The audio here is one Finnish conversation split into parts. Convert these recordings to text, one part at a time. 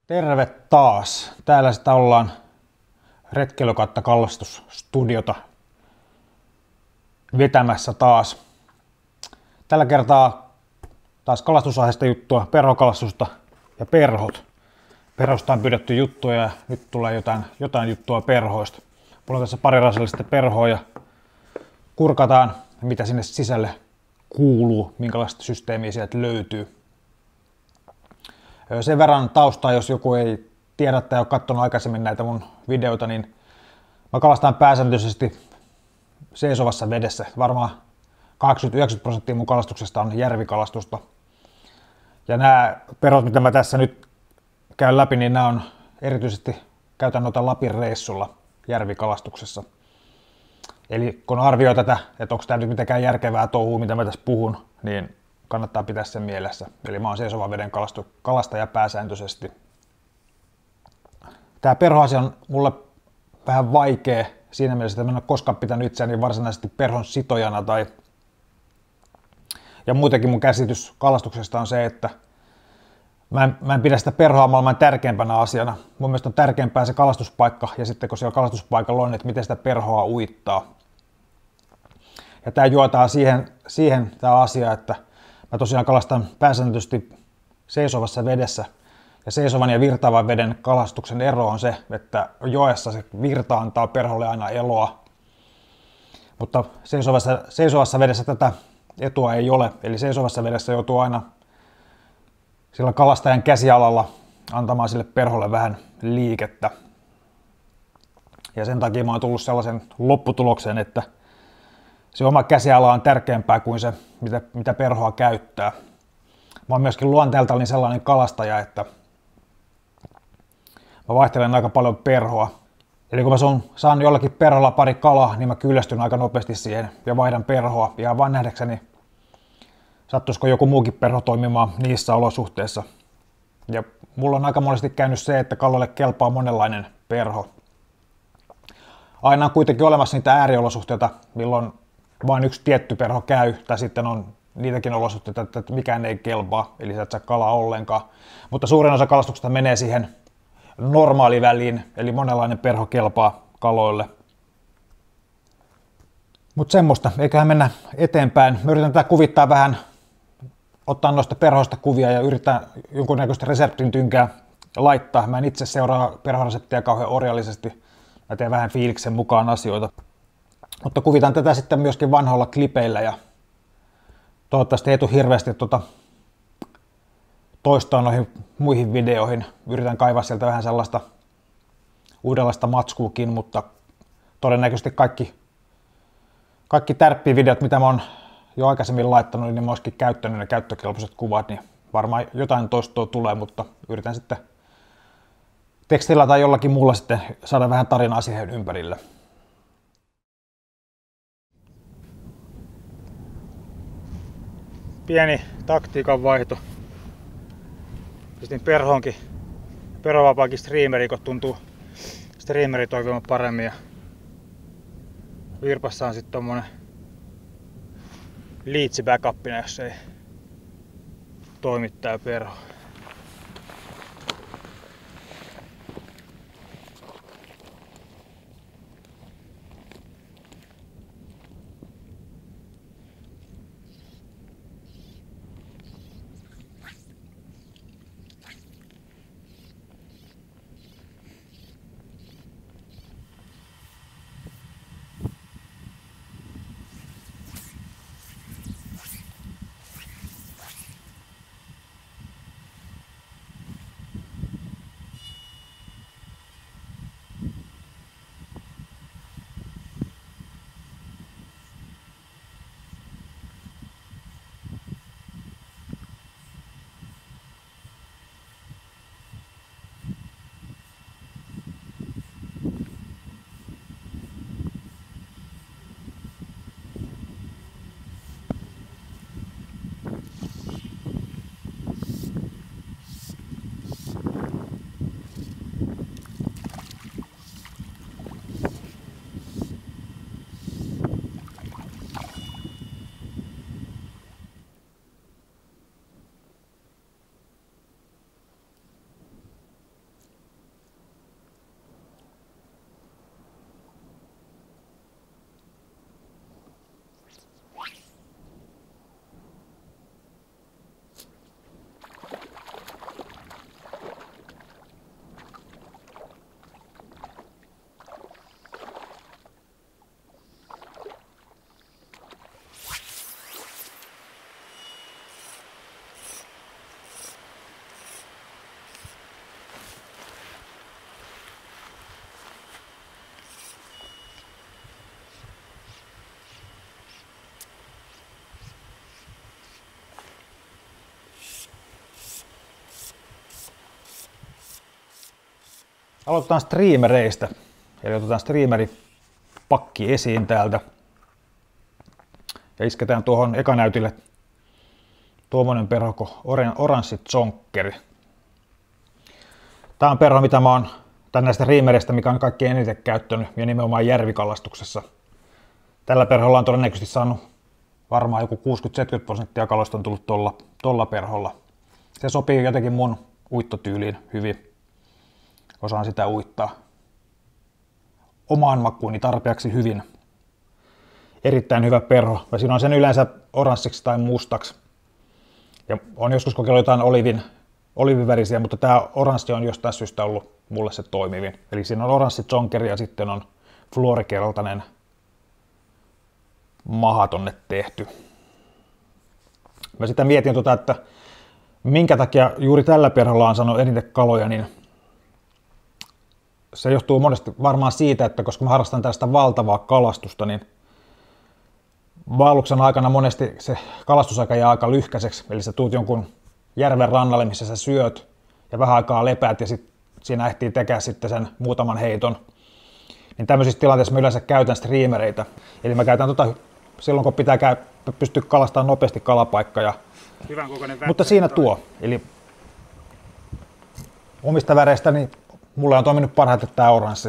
Terve taas. Täällä sitä ollaan retkeily- kautta kalastusstudiota vetämässä taas. Tällä kertaa taas kalastusaiheista juttua, perhokalastusta ja perhot. Perhosta on pyydetty juttuja ja nyt tulee jotain juttua perhoista. Mulla on tässä pari rasillista perhoa ja kurkataan, mitä sinne sisälle kuuluu, minkälaista systeemiä sieltä löytyy. Sen verran taustaa, jos joku ei tiedä tai ole katsonut aikaisemmin näitä mun videoita, niin mä kalastan pääsääntöisesti seisovassa vedessä. Varmaan 80-90% mun kalastuksesta on järvikalastusta. Ja nämä perhot, mitä mä tässä nyt käyn läpi, niin nämä on erityisesti käytän noita Lapin reissulla järvikalastuksessa. Eli kun arvioi tätä, että onko tämä nyt mitenkään järkevää touhua, mitä mä tässä puhun, niin kannattaa pitää sen mielessä. Eli mä oon seisovan veden kalastaja pääsääntöisesti. Tämä perhoasia on mulle vähän vaikea siinä mielessä, että mä en ole koskaan pitänyt itseäni varsinaisesti perhon sitojana. Ja muutenkin mun käsitys kalastuksesta on se, että mä en pidä sitä perhoa maailman tärkeimpänä asiana. Mun mielestä on tärkeämpää se kalastuspaikka ja sitten kun siellä kalastuspaikalla on, että miten sitä perhoa uittaa. Ja tämä juotaa siihen tämä asia, että mä tosiaan kalastan pääsääntöisesti seisovassa vedessä. Ja seisovan ja virtaavan veden kalastuksen ero on se, että joessa se virta antaa perholle aina eloa. Mutta seisovassa vedessä tätä etua ei ole. Eli seisovassa vedessä joutuu aina sillä kalastajan käsialalla antamaan sille perholle vähän liikettä. Ja sen takia mä oon tullut sellaisen lopputulokseen, että se oma käsiala on tärkeämpää kuin se, mitä perhoa käyttää. Mä oon myöskin luonteeltani sellainen kalastaja, että mä vaihtelen aika paljon perhoa. Eli kun mä saan jollakin perholla pari kalaa, niin mä kyllästyn aika nopeasti siihen ja vaihdan perhoa. Ja vaan nähdäkseni, sattuisiko joku muukin perho toimimaan niissä olosuhteissa. Ja mulla on aika monesti käynyt se, että kaloille kelpaa monenlainen perho. Aina on kuitenkin olemassa niitä ääriolosuhteita, milloin vain yksi tietty perho käy, tai sitten on niitäkin olosuhteita, että mikään ei kelpaa, eli sä et saa kalaa ollenkaan. Mutta suurin osa kalastuksesta menee siihen normaaliväliin, eli monenlainen perho kelpaa kaloille. Mutta semmoista, eiköhän mennä eteenpäin. Mä yritän tätä kuvittaa vähän, ottaa noista perhoista kuvia ja yritän jonkunnäköistä reseptin tynkää laittaa. Mä en itse seuraa perhoreseptiä kauhean orjallisesti. Mä teen vähän fiiliksen mukaan asioita. Mutta kuvitan tätä sitten myöskin vanhoilla klipeillä ja toivottavasti ei tule hirveästi toistoa noihin muihin videoihin. Yritän kaivaa sieltä vähän sellaista uudenlaista matskuukin, mutta todennäköisesti kaikki tärppivideot, mitä mä oon jo aikaisemmin laittanut, niin mä oonkin käyttänyt ne käyttökelpoiset kuvat, niin varmaan jotain toistoa tulee, mutta yritän sitten tekstillä tai jollakin muulla sitten saada vähän tarinaa siihen ympärille. Pieni taktiikan vaihto. Pistin perhovapaakin streameri, kun tuntuu streameri toimimaan paremmin. Ja virpassa on sitten tommonen liitsi backupina, jos ei toimi tää perho. Aloitetaan streamereistä. Eli otetaan streameripakki esiin täältä. Ja isketään tuohon ekanäytille tuommoinen perho kuin oranssi zonkkeri. Tää on perho, mitä mä oon näistä streamereistä, mikä on kaikkein eniten käyttänyt ja nimenomaan järvikalastuksessa. Tällä perholla on todennäköisesti saanut varmaan joku 60-70% kaloista on tullut tolla perholla. Se sopii jotenkin mun uittotyyliin hyvin. Osaan sitä uittaa omaan makuuni tarpeeksi hyvin. Erittäin hyvä perho. Mä siinä on sen yleensä oranssiksi tai mustaksi. Ja on joskus kokeillut jotain olivivärisiä, mutta tää oranssi on jostain syystä ollut mulle se toimivin. Eli siinä on oranssi zonkeri ja sitten on fluorikeltainen maha tonne tehty. Mä sitä mietin, että minkä takia juuri tällä perholla on saanut eniten kaloja, niin se johtuu monesti varmaan siitä, että koska mä harrastan tällaista valtavaa kalastusta, niin vaelluksen aikana monesti se kalastusaika jää aika lyhkäiseksi. Eli sä tuut jonkun järven rannalle, missä sä syöt ja vähän aikaa lepäät ja sit siinä ehtii tekemään sitten sen muutaman heiton. Niin tämmöisissä tilanteissa mä yleensä käytän streamereitä. Eli mä käytän silloin, kun pitää pystyä kalastamaan nopeasti kalapaikka. Mutta siinä tuo. Eli omista väreistä niin mulle on toiminut parhaiten tää oranssi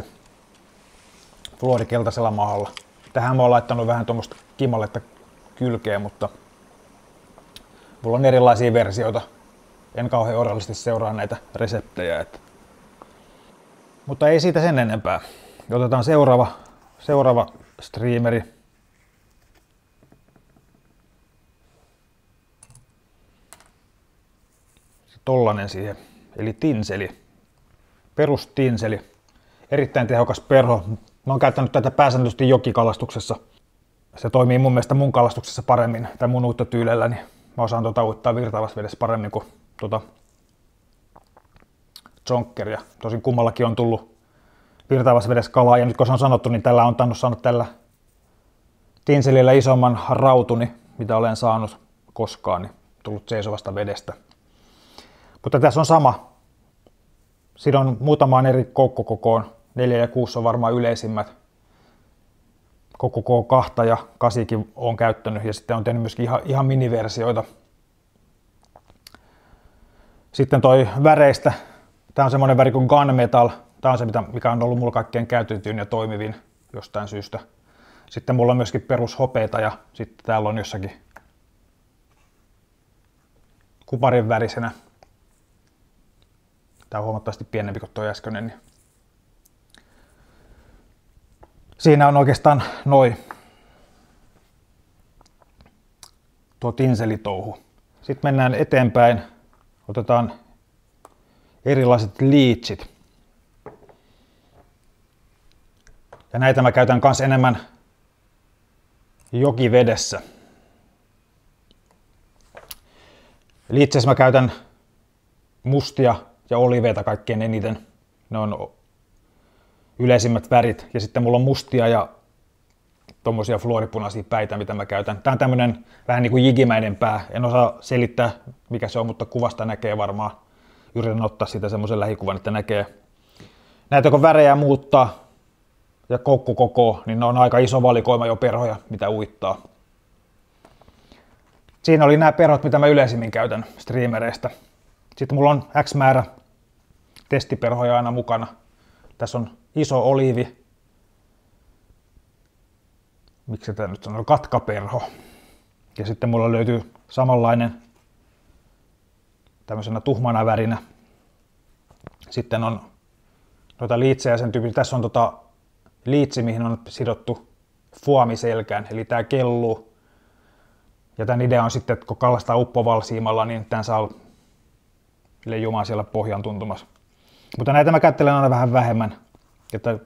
fluorikeltaisella mahalla. Tähän mä oon laittanut vähän tuommoista kimalletta kylkeen, mutta mulla on erilaisia versioita. En kauhean orjallisesti seuraa näitä reseptejä. Mutta ei siitä sen enempää. Otetaan seuraava streameri. Tollanen siihen, eli tinseli. Perustinseli. Erittäin tehokas perho. Mä oon käyttänyt tätä pääsääntöisesti jokikalastuksessa. Se toimii mun mielestä mun kalastuksessa paremmin, tai mun uittotyylellä, niin mä osaan uittaa virtaavassa vedessä paremmin kuin zonkkeria. Tosin kummallakin on tullut virtaavassa vedessä kalaa, ja nyt kun se on sanottu, niin tällä on tainnut saanut tällä tinselillä isomman rautuni, mitä olen saanut koskaan, niin tullut seisovasta vedestä. Mutta tässä on sama. Siinä on muutamaan eri koukkukokoon. 4 ja 6 on varmaan yleisimmät. Koukkukoon 2 ja 8 on käyttänyt ja sitten on tehnyt myöskin ihan miniversioita. Sitten toi väreistä. Tää on semmonen väri kuin Gunmetal. Tää on se, mikä on ollut mulla kaikkein käytetyin ja toimivin jostain syystä. Sitten mulla on myöskin perushopeita ja sitten täällä on jossakin kuparin värisenä. Tää on huomattavasti pienempi kuin tuo äskeinen. Niin siinä on oikeastaan tuo tinselitouhu. Sitten mennään eteenpäin. Otetaan erilaiset leechit. Ja näitä mä käytän kans enemmän jokivedessä. Leecheissä mä käytän mustia ja oliveita kaikkein eniten. Ne on yleisimmät värit. Ja sitten mulla on mustia ja tommosia fluoripunaisia päitä, mitä mä käytän. Tää on tämmönen vähän niin kuin jigimäinen pää. En osaa selittää, mikä se on, mutta kuvasta näkee varmaan. Yritän ottaa siitä semmoisen lähikuvan, että näkee. Näitä kun värejä muuttaa ja koukkukoko, niin ne on aika iso valikoima jo perhoja, mitä uittaa. Siinä oli nämä perhot, mitä mä yleisimmin käytän streamereistä. Sitten mulla on X määrä testiperhoja aina mukana. Tässä on iso oliivi. Miksi tämä nyt sanoo? Katkaperho. Ja sitten mulla löytyy samanlainen tämmöisenä tuhmana värinä. Sitten on noita liitsejä sen tyyppi. Tässä on liitsi, mihin on sidottu fuami selkään, eli tää kelluu. Ja tämän idea on sitten, että kun kalastaa uppovalsiimalla, niin tämän saa leijumaan siellä pohjan tuntumassa. Mutta näitä mä kättelen aina vähän vähemmän. Että 0,3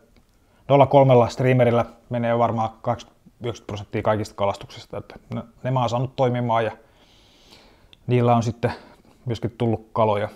streamerillä menee varmaan 80-90% kaikista kalastuksista. Että ne mä oon saanut toimimaan ja niillä on sitten myöskin tullut kaloja.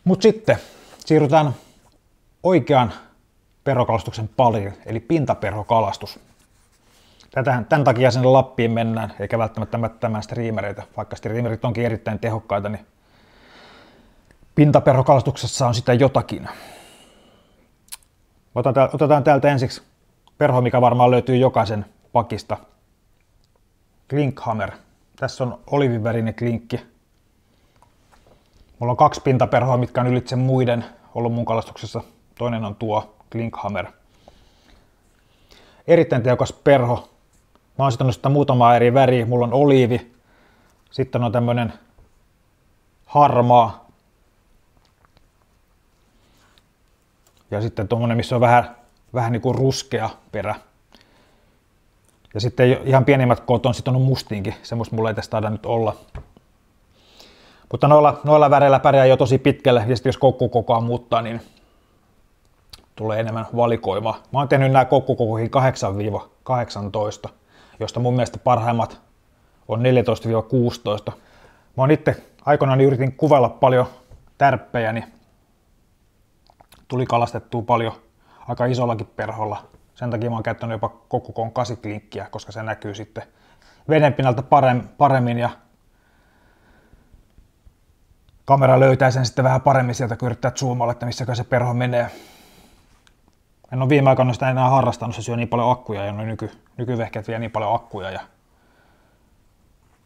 Mutta sitten siirrytään oikean perhokalastuksen pariin, eli pintaperhokalastus. Tämän takia sinne Lappiin mennään, eikä välttämättä mättämään striimereitä. Vaikka striimerit onkin erittäin tehokkaita, niin pintaperhokalastuksessa on sitä jotakin. Otetaan täältä ensiksi perho, mikä varmaan löytyy jokaisen pakista. Klinkhammer. Tässä on olivivärinen klinkki. Mulla on 2 pintaperhoa, mitkä on ylitse muiden ollut mun kalastuksessa. Toinen on tuo Klinkhammer. Erittäin tehokas perho. Mä oon sitonut sitä muutamaa eri väriä. Mulla on oliivi. Sitten on tämmönen harmaa. Ja sitten tommonen, missä on vähän niin kuin ruskea perä. Ja sitten ihan pienimmät koot on sitonut mustiinkin. Semmoista mulla ei tästä taida nyt olla. Mutta noilla väreillä pärjää jo tosi pitkälle. Ja sitten jos koukkukokoa muuttaa, niin tulee enemmän valikoimaa. Mä oon tehnyt nämä koukkukokoihin 8-18, josta mun mielestä parhaimmat on 14-16. Mä oon itse aikoinaan yritin kuvailla paljon tärppejä, niin tuli kalastettua paljon aika isollakin perholla. Sen takia mä oon käyttänyt jopa koukkukoon 8 klinkkiä, koska se näkyy sitten vedenpinnalta paremmin ja kamera löytää sen sitten vähän paremmin sieltä, kun yrittää zoomalla, että missäkään se perho menee. En ole viime aikoina sitä enää harrastanut, se syö niin paljon akkuja ja nykyvehkeet vie niin paljon akkuja ja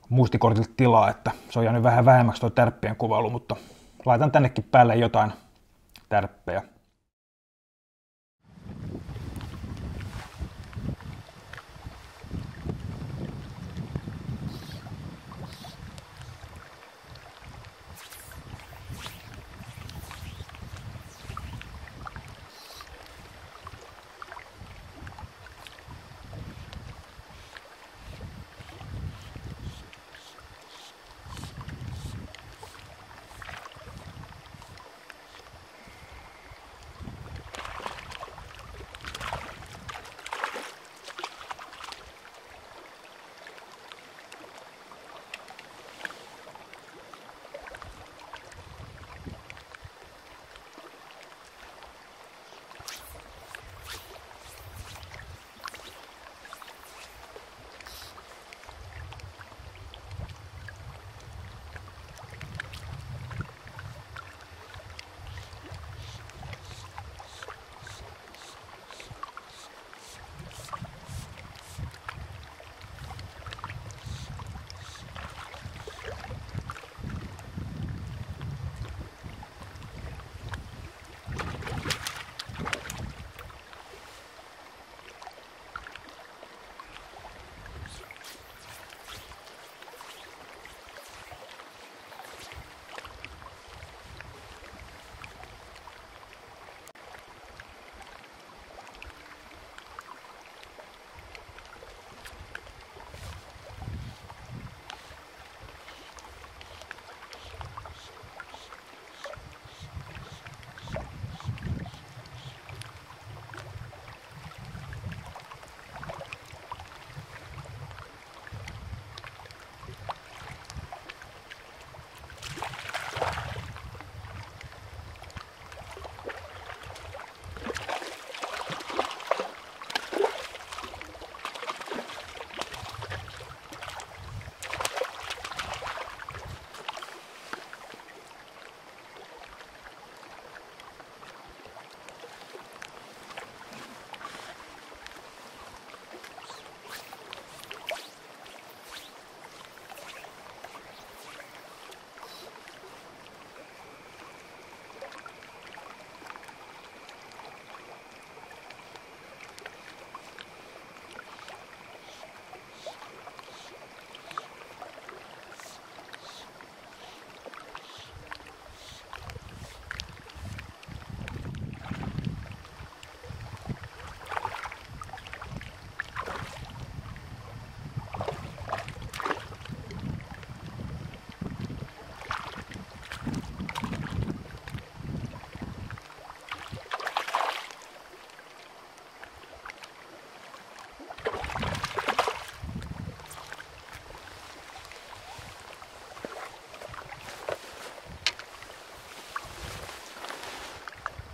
muistikortilta tilaa, että se on jäänyt vähän vähemmäksi tuo tärppien kuvailu, mutta laitan tännekin päälle jotain tärppejä.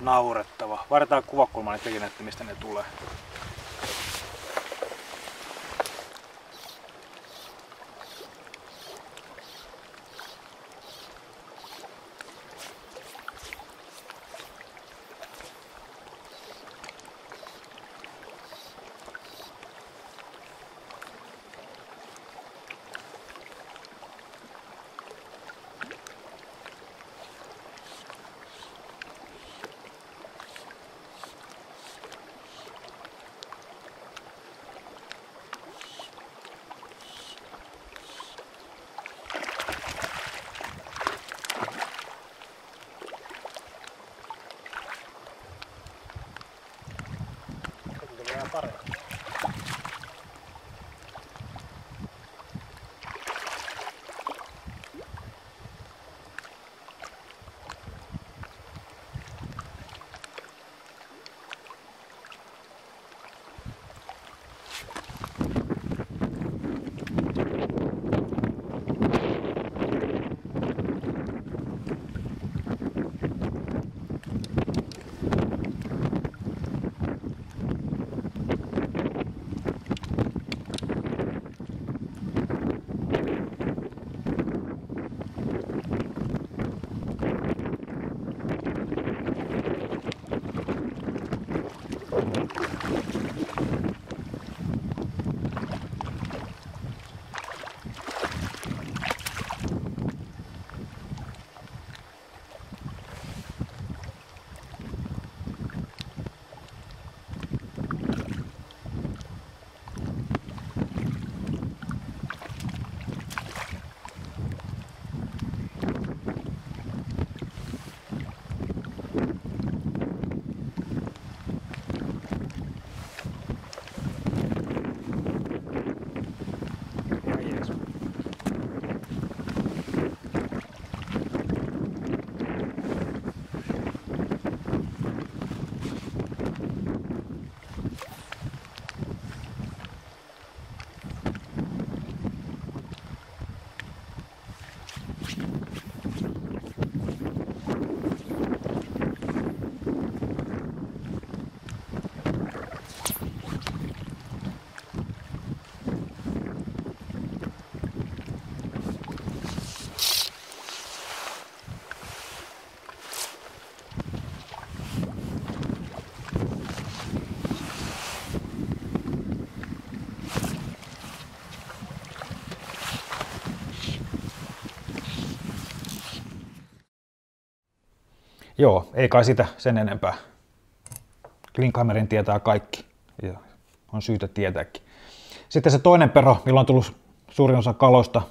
Naurettava. Vaihdetaan kuvakulmaa, niin tekin, että mistä ne tulee. Parempi. Joo, ei kai sitä sen enempää. Klinkhammerin tietää kaikki ja on syytä tietääkin. Sitten se toinen perho, millä on tullut suurin osa kaloista,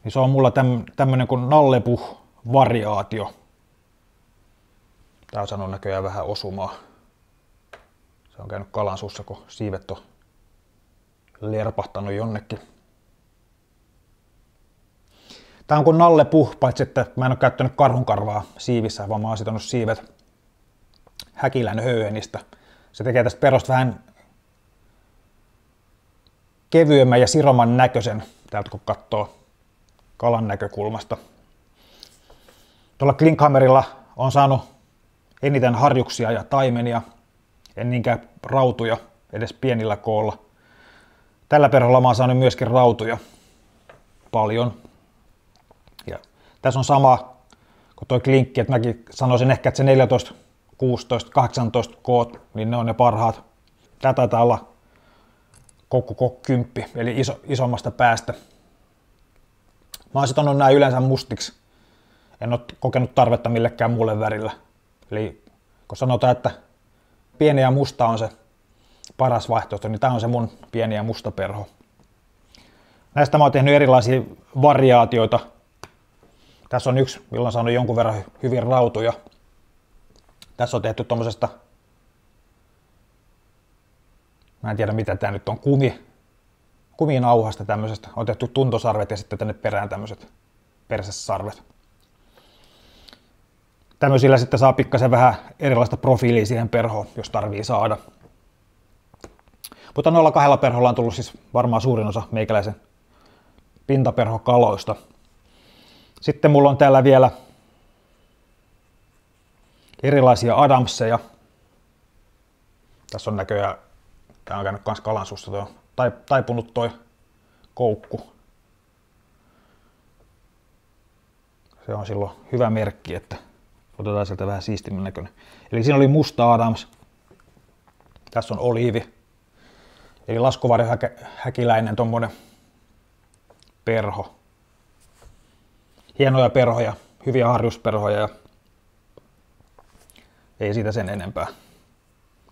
niin se on mulla tämmönen kuin Nallepuh-variaatio. Tää on saanut näköjään vähän osumaa. Se on käynyt kalan suussa, kun siivet on lerpahtanut jonnekin. Tää on kuin Nallepuh, paitsi että mä en ole käyttänyt karhunkarvaa siivissä, vaan mä oon sitonut siivet Häkilän höyhenistä. Se tekee tästä perosta vähän kevyemmän ja siroman näköisen, täältä kun katsoo kalan näkökulmasta. Tuolla Klinkhammerilla on saanut eniten harjuksia ja taimenia, en niinkään rautuja edes pienillä koolla. Tällä perholla mä oon saanut myöskin rautuja paljon. Ja tässä on sama kuin tuo klinkki, että mäkin sanoisin ehkä, että se 14, 16, 18 koot, niin ne on ne parhaat. Tää taitaa olla kokku 10, eli isommasta päästä. Mä oon sitonut nää yleensä mustiksi. En ole kokenut tarvetta millekään muulle värillä. Eli kun sanotaan, että pieni ja musta on se paras vaihtoehto, niin tää on se mun pieni ja musta perho. Näistä mä oon tehnyt erilaisia variaatioita. Tässä on yksi, millä on saanut jonkun verran hyvin rautuja. Tässä on tehty tommosesta, mä en tiedä mitä tää nyt on, kuminauhasta tämmöisestä. On tehty tuntosarvet ja sitten tänne perään tämmöiset persesarvet. Tämmöisillä sitten saa pikkasen vähän erilaista profiilia siihen perhoon, jos tarvii saada. Mutta noilla kahdella perholla on tullut siis varmaan suurin osa meikäläisen pintaperhokaloista. Sitten mulla on täällä vielä erilaisia Adamseja. Tässä on näköjään, tää on käynyt kans kalansuussa, toi on taipunut toi koukku. Se on silloin hyvä merkki, että otetaan sieltä vähän siistimän näköinen. Eli siinä oli musta Adams. Tässä on oliivi. Eli laskuvarjohäkiläinen tommonen perho. Hienoja perhoja, hyviä harjusperhoja ja ei siitä sen enempää.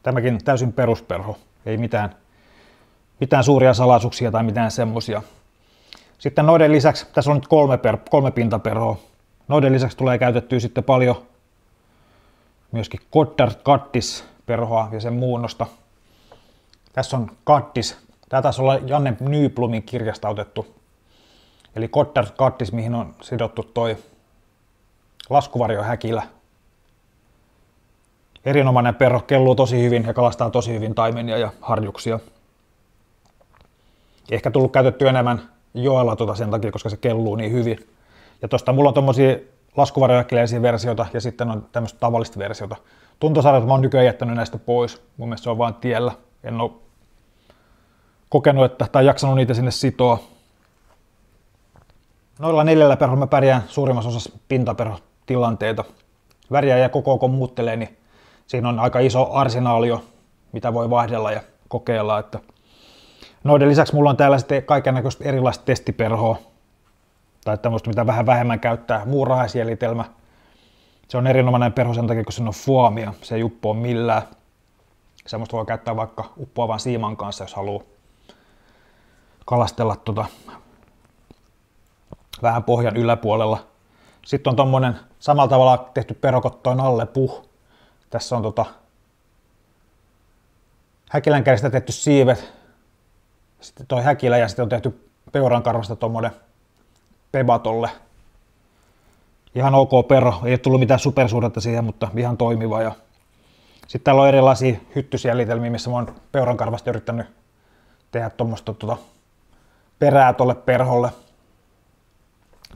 Tämäkin täysin perusperho, ei mitään suuria salaisuuksia tai mitään semmosia. Sitten noiden lisäksi, tässä on nyt kolme pintaperhoa. Noiden lisäksi tulee käytettyä sitten paljon myöskin Goddard Kattis perhoa ja sen muunnosta. Tässä on Kattis. Tämä taisi olla Janne Nyblumin kirjasta otettu. Eli Goddard Kattis, mihin on sidottu toi laskuvarjohäkilä. Erinomainen perho, kelluu tosi hyvin ja kalastaa tosi hyvin taimenia ja harjuksia. Ehkä tullut käytettyä enemmän joella sen takia, koska se kelluu niin hyvin. Ja tosta mulla on tommosia laskuvarjohäkiläisiä versioita ja sitten on tämmöistä tavallista versiota. Tuntosarjat mä oon nykyään jättänyt näistä pois. Mun mielestä se on vaan tiellä. En oo kokenut tai jaksanut niitä sinne sitoa. Noilla 4 perhoilla mä pärjään suurimmassa osassa pintaperhotilanteita. Väriä ja koko muuttelee, niin siinä on aika iso arsenaalio, mitä voi vaihdella ja kokeilla. Että noiden lisäksi mulla on täällä sitten kaikennäköistä erilaista testiperhoa. Tai tämmöistä, mitä vähän vähemmän käyttää. Muurahaisjäljitelmä. Se on erinomainen perho sen takia, kun siinä on foamia. Se ei uppoa millään. Semmoista voi käyttää vaikka uppoavan siiman kanssa, jos haluaa kalastella vähän pohjan yläpuolella. Sitten on tommonen samalla tavalla tehty perho kuin toi Nalle Puh. Tässä on häkilänkärjestä tehty siivet. Sitten toi häkilä ja sitten on tehty peurankarvasta tommonen pebatolle. Ihan ok perho, ei ole tullut mitään supersuhdetta siihen, mutta ihan toimiva. Ja sitten täällä on erilaisia hyttysjäljitelmiä, missä mä oon peurankarvasta yrittänyt tehdä tuommoista perää tolle perholle.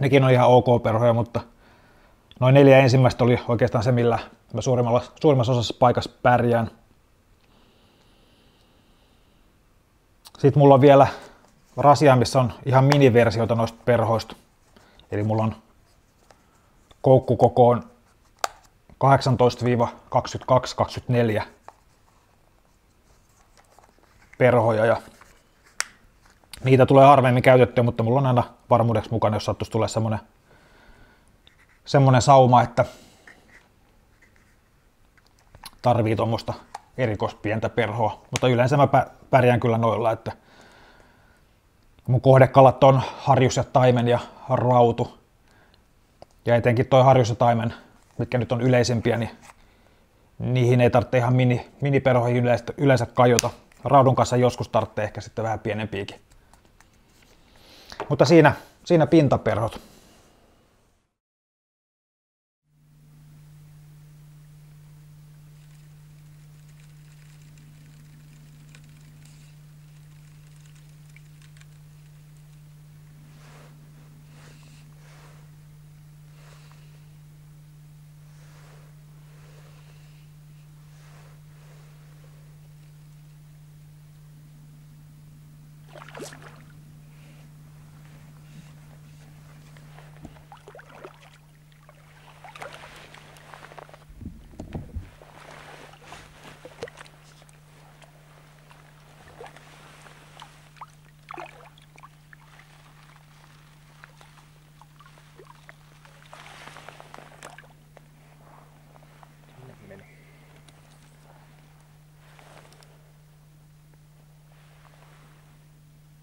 Nekin on ihan ok perhoja, mutta noin 4 ensimmäistä oli oikeastaan se, millä mä suurimmassa osassa paikassa pärjään. Sitten mulla on vielä rasia, missä on ihan miniversioita noista perhoista. Eli mulla on koukkukokoon 18-22-24 perhoja ja niitä tulee harvemmin käytettyä, mutta mulla on aina varmuudeksi mukana, jos sattuisi tulee semmonen sauma, että tarvii tuommoista erikoispientä perhoa, mutta yleensä mä pärjään kyllä noilla, että mun kohdekalat on harjus ja taimen ja rautu. Ja etenkin toi harjus ja taimen, mitkä nyt on yleisimpiä, niin niihin ei tarvitse ihan miniperhoihin yleensä kajota. Raudun kanssa joskus tarvitsee ehkä sitten vähän pienempiäkin. Mutta siinä pintaperhot.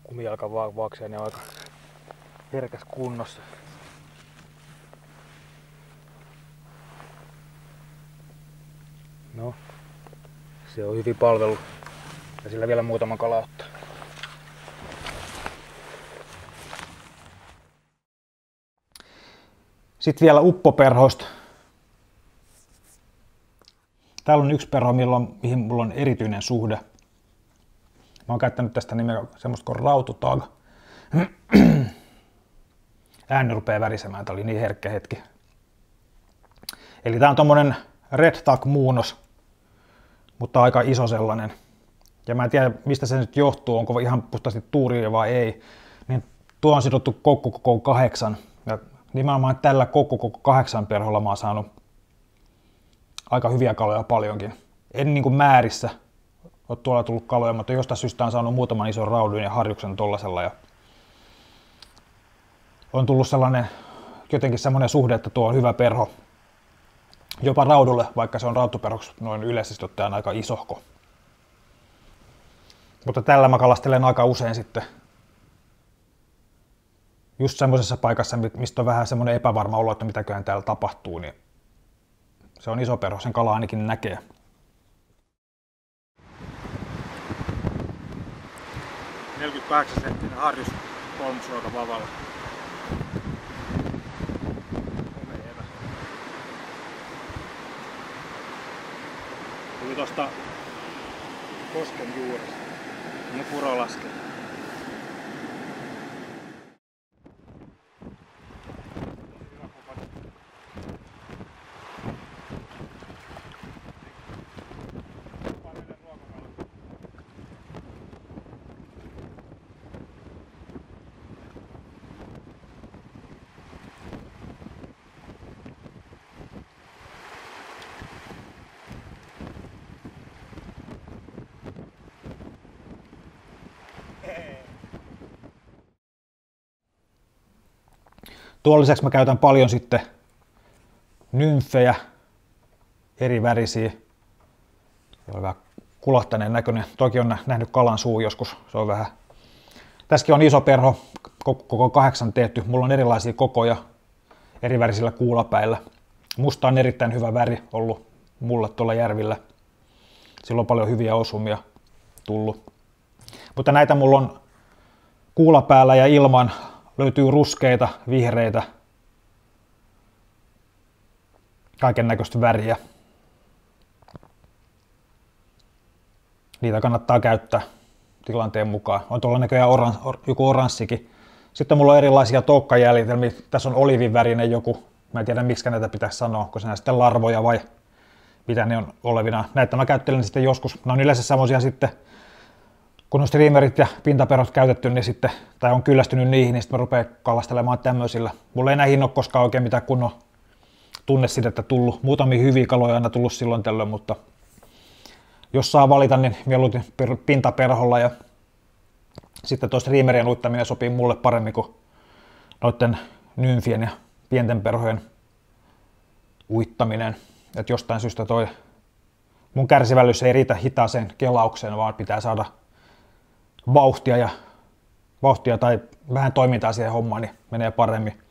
Kumijalka vaakseen ja aika herkäs kunnossa. No, se on hyvin palvelu ja sillä vielä muutaman kala ottaa. Sitten vielä uppoperhoista. Täällä on yksi perho, mihin mulla on erityinen suhde. Mä oon käyttänyt tästä nimeä semmoista kuin Raututag. Ääni rupeaa värisemään, tää oli niin herkkä hetki. Eli tää on tommonen Red Tag muunnos, mutta aika iso sellainen. Ja mä en tiedä, mistä se nyt johtuu, onko ihan puhtaasti tuuria vai ei. Niin tuo on sidottu koko 8. Ja nimenomaan tällä koko 8 perholla mä oon saanut aika hyviä kaloja paljonkin. En niin kuin määrissä ole tuolla tullut kaloja, mutta jostain syystä on saanut muutaman ison raudun ja harjuksen tollasella. Ja on tullut jotenkin semmoinen suhde, että tuo on hyvä perho. Jopa raudulle, vaikka se on rauttuperhoksi noin yleisesti ottaen aika isohko. Mutta tällä mä kalastelen aika usein sitten just semmoisessa paikassa, mistä on vähän semmoinen epävarma olo, että mitäköhän täällä tapahtuu, niin se on iso perho, sen kala ainakin näkee. $48 harjus kolmosruoka vavalla. Tuli tosta kosken juuresta ja puro laskee. Tuon lisäksi mä käytän paljon sitten nymfejä, eri värisiä. Se on vähän kulahtaneen näköinen. Toki on nähnyt kalan suu joskus. Se on vähän. Tässäkin on iso perho, koko 8 tehty. Mulla on erilaisia kokoja eri värisillä kuulapäillä. Musta on erittäin hyvä väri ollut mulle tuolla järvillä. Sillä on paljon hyviä osumia tullut. Mutta näitä mulla on kuulapäällä ja ilman. Löytyy ruskeita, vihreitä, kaiken näköistä väriä. Niitä kannattaa käyttää tilanteen mukaan. On tuolla näköjään joku oranssikin. Sitten mulla on erilaisia toukkajäljitelmiä. Tässä on olivivärinen joku. Mä en tiedä miksi näitä pitäisi sanoa, onko se sitten larvoja vai mitä ne on olevina. Näitä mä käyttelen sitten joskus. Ne on yleensä semmosia sitten, kun on streamerit ja pintaperhot käytetty, niin sitten, tai on kyllästynyt niihin, niin sitten mä rupean kalastelemaan tämmöisillä. Mulla ei näihin ole koskaan oikein mitään kunnon tunnesidettä tullut. Muutamia hyviä kaloja aina tullut silloin tällöin, mutta jos saa valita, niin mieluiten pintaperholla. Ja sitten tuo streamerien uittaminen sopii mulle paremmin kuin noiden nymfien ja pienten perhojen uittaminen. Että jostain syystä toi mun kärsivällyys ei riitä hitaaseen kelaukseen, vaan pitää saada vauhtia tai vähän toimintaa siihen hommaan, niin menee paremmin.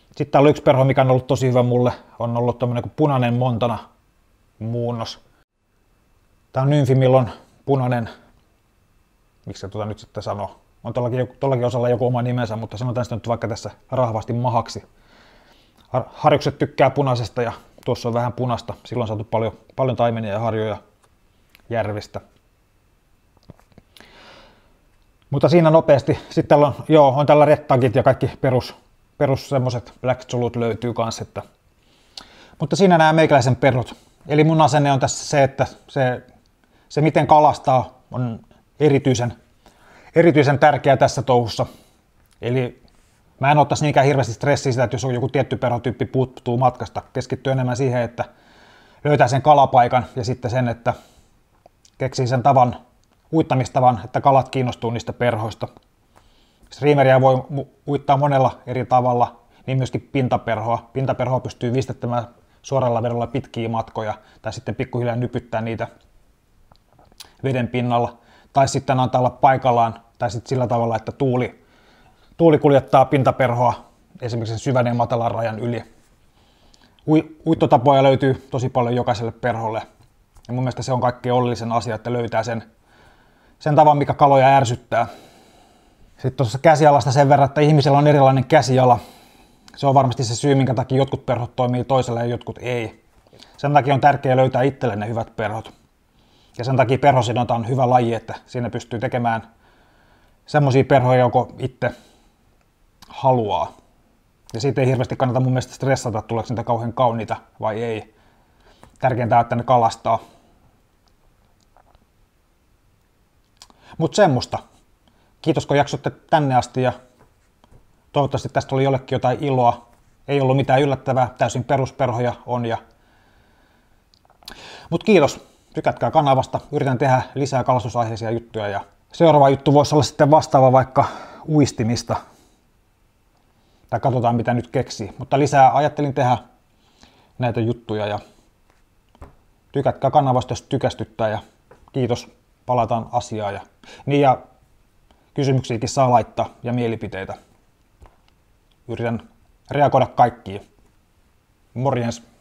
Sitten täällä on yksi perho, mikä on ollut tosi hyvä mulle, on ollut tämmönen kuin punainen Montana muunnos. Tää on nymfi, milloin punainen, miksi se nyt sitten sanoo, on tollakin osalla joku oma nimensä, mutta sanotaan sitä nyt vaikka tässä rahvasti mahaksi. Harjukset tykkää punaisesta ja tuossa on vähän punasta, silloin on saatu paljon taimenia ja harjoja järvistä. Mutta siinä nopeasti, sitten täällä on tällä Red Tagit ja kaikki perus semmoset Black Zolut löytyy kans, että. Mutta siinä nämä meikäläisen perhot. Eli mun asenne on tässä se, että se miten kalastaa on erityisen tärkeää tässä touhussa. Eli mä en ottaisi niinkään hirveästi stressiä sitä, että jos on joku tietty perhotyyppi puuttuu matkasta, keskittyy enemmän siihen, että löytää sen kalapaikan ja sitten sen, että keksii sen uittamistavan, että kalat kiinnostuu niistä perhoista. Streameria voi uittaa monella eri tavalla, niin myöskin pintaperhoa. Pintaperhoa pystyy vistettämään suoralla vedellä pitkiä matkoja, tai sitten pikkuhiljaa nypyttää niitä veden pinnalla, tai sitten antaa olla paikallaan, tai sitten sillä tavalla, että tuuli kuljettaa pintaperhoa esimerkiksi syvän ja matalan rajan yli. Uittotapoja löytyy tosi paljon jokaiselle perholle, ja mun mielestä se on kaikkein oleellisen asia, että löytää sen tavan, mikä kaloja ärsyttää. Sitten tuossa käsialasta sen verran, että ihmisellä on erilainen käsiala. Se on varmasti se syy, minkä takia jotkut perhot toimii toiselle ja jotkut ei. Sen takia on tärkeää löytää itselle ne hyvät perhot. Ja sen takia perhosidonta on hyvä laji, että siinä pystyy tekemään semmoisia perhoja, joko itse haluaa. Ja siitä ei hirveästi kannata mun mielestä stressata, tuleeko niitä kauhean kauniita vai ei. Tärkeintä on, että ne kalastaa. Mutta semmoista. Kiitos kun jaksoitte tänne asti ja toivottavasti tästä oli jollekin jotain iloa. Ei ollut mitään yllättävää, täysin perusperhoja on. Mutta kiitos, tykätkää kanavasta, yritän tehdä lisää kalastusaiheisia juttuja ja seuraava juttu voisi olla sitten vastaava vaikka uistimista. Tai katsotaan mitä nyt keksii, mutta lisää ajattelin tehdä näitä juttuja ja tykätkää kanavasta, jos tykästyttää ja kiitos, palataan asiaan. Ja kysymyksiäkin saa laittaa ja mielipiteitä. Yritän reagoida kaikkiin. Morjens!